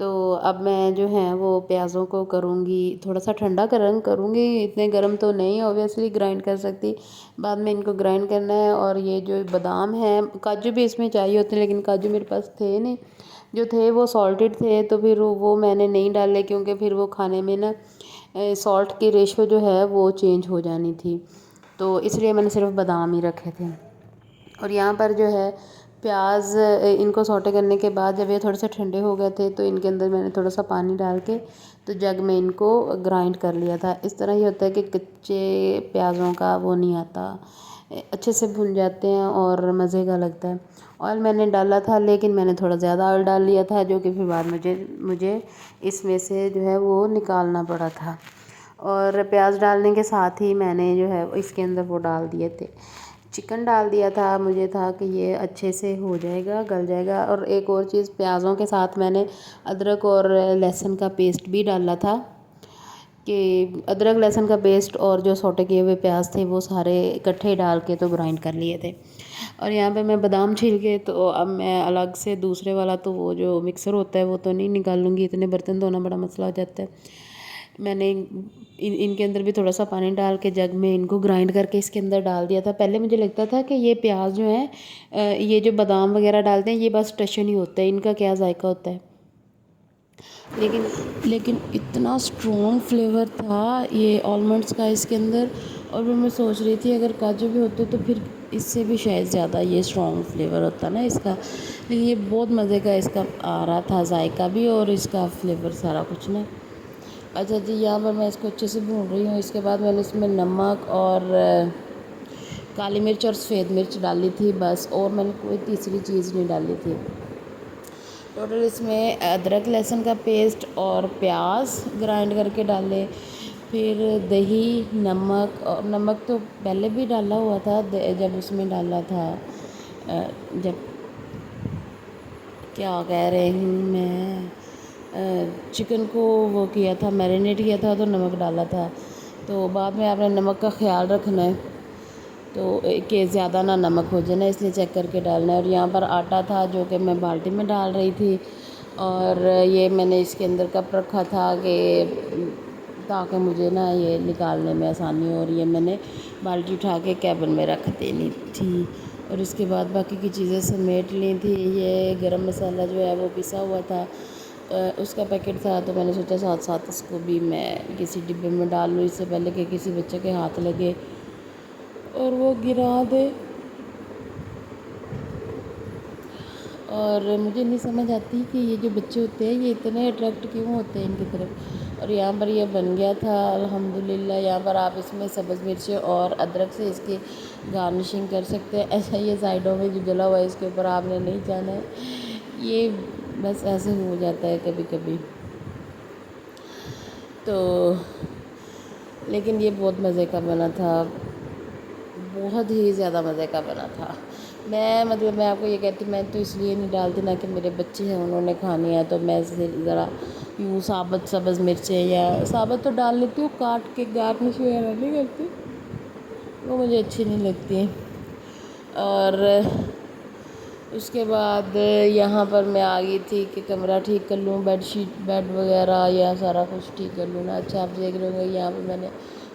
تو اب میں جو ہے وہ پیازوں کو کروں گی تھوڑا سا ٹھنڈا کروں گی، اتنے گرم تو نہیں اوبویسلی گرائنڈ کر سکتی، بعد میں ان کو گرائنڈ کرنا ہے۔ اور یہ جو بادام ہیں، کاجو بھی اس میں چاہیے ہوتے ہیں لیکن کاجو میرے پاس تھے نہیں، جو تھے وہ سالٹڈ تھے تو پھر وہ میں نے نہیں ڈالے کیونکہ پھر وہ کھانے میں نا سالٹ کی ریشو جو ہے وہ چینج ہو جانی تھی، تو اس لیے میں نے صرف بادام ہی رکھے تھے۔ اور یہاں پر جو ہے پیاز ان کو سوٹے کرنے کے بعد جب یہ تھوڑے سے ٹھنڈے ہو گئے تھے تو ان کے اندر میں نے تھوڑا سا پانی ڈال کے تو جگ میں ان کو گرائنڈ کر لیا تھا۔ اس طرح یہ ہوتا ہے کہ کچے پیازوں کا وہ نہیں آتا، اچھے سے بھن جاتے ہیں اور مزے کا لگتا ہے۔ آئل میں نے ڈالا تھا لیکن میں نے تھوڑا زیادہ آئل ڈال لیا تھا، جو کہ پھر بعد مجھے اس میں سے جو ہے وہ نکالنا پڑا تھا۔ اور پیاز ڈالنے کے ساتھ ہی میں نے جو ہے اس کے اندر وہ ڈال دیے تھے، چکن ڈال دیا تھا، مجھے تھا کہ یہ اچھے سے ہو جائے گا، گل جائے گا۔ اور ایک اور چیز، پیازوں کے ساتھ میں نے ادرک اور لہسن کا پیسٹ بھی ڈالا تھا، کہ ادرک لہسن کا پیسٹ اور جو سوٹے کیے ہوئے پیاز تھے وہ سارے اکٹھے ڈال کے تو گرائنڈ کر لیے تھے۔ اور یہاں پہ میں بادام چھیل کے تو اب میں الگ سے دوسرے والا تو وہ جو مکسر ہوتا ہے وہ تو نہیں نکالوں گی، اتنے برتن دھونا بڑا مسئلہ ہو جاتا ہے۔ میں نے ان کے اندر بھی تھوڑا سا پانی ڈال کے جگ میں ان کو گرائنڈ کر کے اس کے اندر ڈال دیا تھا۔ پہلے مجھے لگتا تھا کہ یہ پیاز جو ہیں یہ جو بادام وغیرہ ڈالتے ہیں یہ بس ٹشن ہی ہوتا ہے، ان کا کیا ذائقہ ہوتا ہے، لیکن اتنا اسٹرانگ فلیور تھا یہ آلمنڈس کا اس کے اندر، اور پھر میں سوچ رہی تھی اگر کاجو بھی ہوتے تو پھر اس سے بھی شاید زیادہ یہ اسٹرانگ فلیور ہوتا نا اس کا، لیکن یہ بہت مزے کا اس کا آ رہا تھا ذائقہ بھی اور اس کا فلیور سارا کچھ نا۔ اچھا جی، یہاں پر میں اس کو اچھے سے بھون رہی ہوں۔ اس کے بعد میں نے اس میں نمک اور کالی مرچ اور سفید مرچ ڈالی تھی بس، اور میں نے کوئی تیسری چیز نہیں ڈالی تھی۔ ٹوٹل اس میں ادرک لہسن کا پیسٹ اور پیاز گرائنڈ کر کے ڈالے، پھر دہی، نمک تو پہلے بھی ڈالا ہوا تھا جب اس میں ڈالا تھا، جب کیا کہہ رہی ہوں میں چکن کو وہ کیا تھا، میرینیٹ کیا تھا تو نمک ڈالا تھا، تو بعد میں آپ نے نمک کا خیال رکھنا ہے تو کہ زیادہ نہ نمک ہو جائے نا، اس لیے چیک کر کے ڈالنا ہے۔ اور یہاں پر آٹا تھا جو کہ میں بالٹی میں ڈال رہی تھی، اور یہ میں نے اس کے اندر کپ رکھا تھا کہ تاکہ مجھے نا یہ نکالنے میں آسانی ہو، اور یہ میں نے بالٹی اٹھا کے کیبن میں رکھ دینی تھی۔ اور اس کے بعد باقی کی چیزیں سمیٹ لی تھی۔ یہ گرم مسالہ جو ہے وہ پسا ہوا تھا، اس کا پیکٹ تھا، تو میں نے سوچا ساتھ ساتھ اس کو بھی میں کسی ڈبے میں ڈال لوں، اس سے پہلے کہ کسی بچے کے ہاتھ لگے اور وہ گرا دے۔ اور مجھے نہیں سمجھ آتی کہ یہ جو بچے ہوتے ہیں یہ اتنے اٹریکٹ کیوں ہوتے ہیں ان کی طرف۔ اور یہاں پر یہ بن گیا تھا الحمدللہ۔ یہاں پر آپ اس میں سبز مرچیں اور ادرک سے اس کی گارنشنگ کر سکتے ہیں، ایسا یہ سائڈوں میں جو جلا ہوا ہے اس کے اوپر آپ نے نہیں جانا ہے، یہ بس ایسے ہو جاتا ہے کبھی کبھی تو۔ لیکن یہ بہت مزے کا بنا تھا، بہت ہی زیادہ مزے کا بنا تھا۔ میں آپ کو یہ کہتی ہوں، میں تو اس لیے نہیں ڈالتی نا کہ میرے بچے ہیں انہوں نے کھانی ہے، تو میں ذرا یوں ثابت سبز مرچیں یا ثابت تو ڈال لیتی ہوں، کاٹ کے گارنش وغیرہ نہیں کرتی، وہ مجھے اچھی نہیں لگتی۔ اور اس کے بعد یہاں پر میں آ گئی تھی کہ کمرہ ٹھیک کر لوں، بیڈ وغیرہ یا سارا کچھ ٹھیک کر لوں نا۔ اچھا آپ دیکھ رہے ہوں گے یہاں پہ میں نے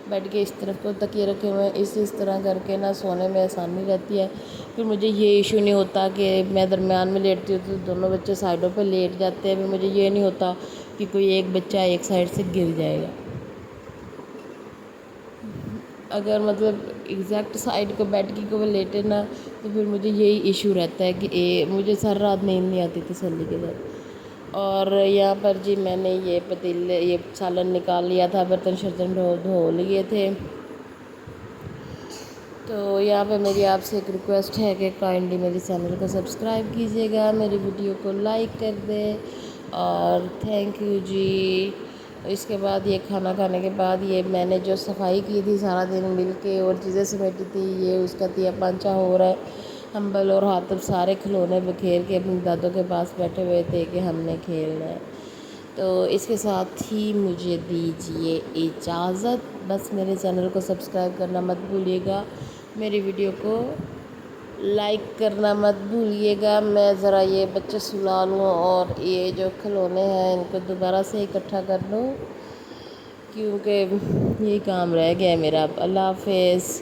بیڈ کے اس طرف کو تکیے رکھے ہوئے ہیں، اس طرح کر کے نا سونے میں آسانی رہتی ہے، پھر مجھے یہ ایشو نہیں ہوتا کہ میں درمیان میں لیٹتی ہوں تو دونوں بچے سائڈوں پہ لیٹ جاتے ہیں، پھر مجھے یہ نہیں ہوتا کہ کوئی ایک بچہ ایک سائڈ سے گر جائے گا۔ اگر مطلب ایگزیکٹ سائڈ کو بیڈ کی کو وہ لیٹے نا تو پھر مجھے یہی ایشو رہتا ہے کہ مجھے سر رات نیند نہیں آتی تسلی کے ساتھ۔ اور یہاں پر جی میں نے یہ پتیلے یہ سالن نکال لیا تھا، برتن شرتن دھو لیے تھے، تو یہاں پہ میری آپ سے ایک ریکویسٹ ہے کہ کائنڈلی میری چینل کو سبسکرائب کیجیے گا، میری ویڈیو کو لائک کر دیں، اور تھینک یو جی۔ اس کے بعد یہ کھانا کھانے کے بعد یہ میں نے جو صفائی کی تھی سارا دن مل کے اور چیزیں سمیٹی تھی، یہ اس کا تیا پانچا ہو رہا ہے۔ ہمبل اور حاطب سارے کھلونے بکھیر کے اپنی دادوں کے پاس بیٹھے ہوئے تھے کہ ہم نے کھیلنا ہے، تو اس کے ساتھ ہی مجھے دیجیے اجازت۔ بس میرے چینل کو سبسکرائب کرنا مت بھولیے گا، میری ویڈیو کو لائک کرنا مت بھولیے گا. میں ذرا یہ بچے سلا لوں اور یہ جو کھلونے ہیں ان کو دوبارہ سے اکٹھا کر لوں کیونکہ یہ کام رہ گیا ہے میرا. اللہ حافظ.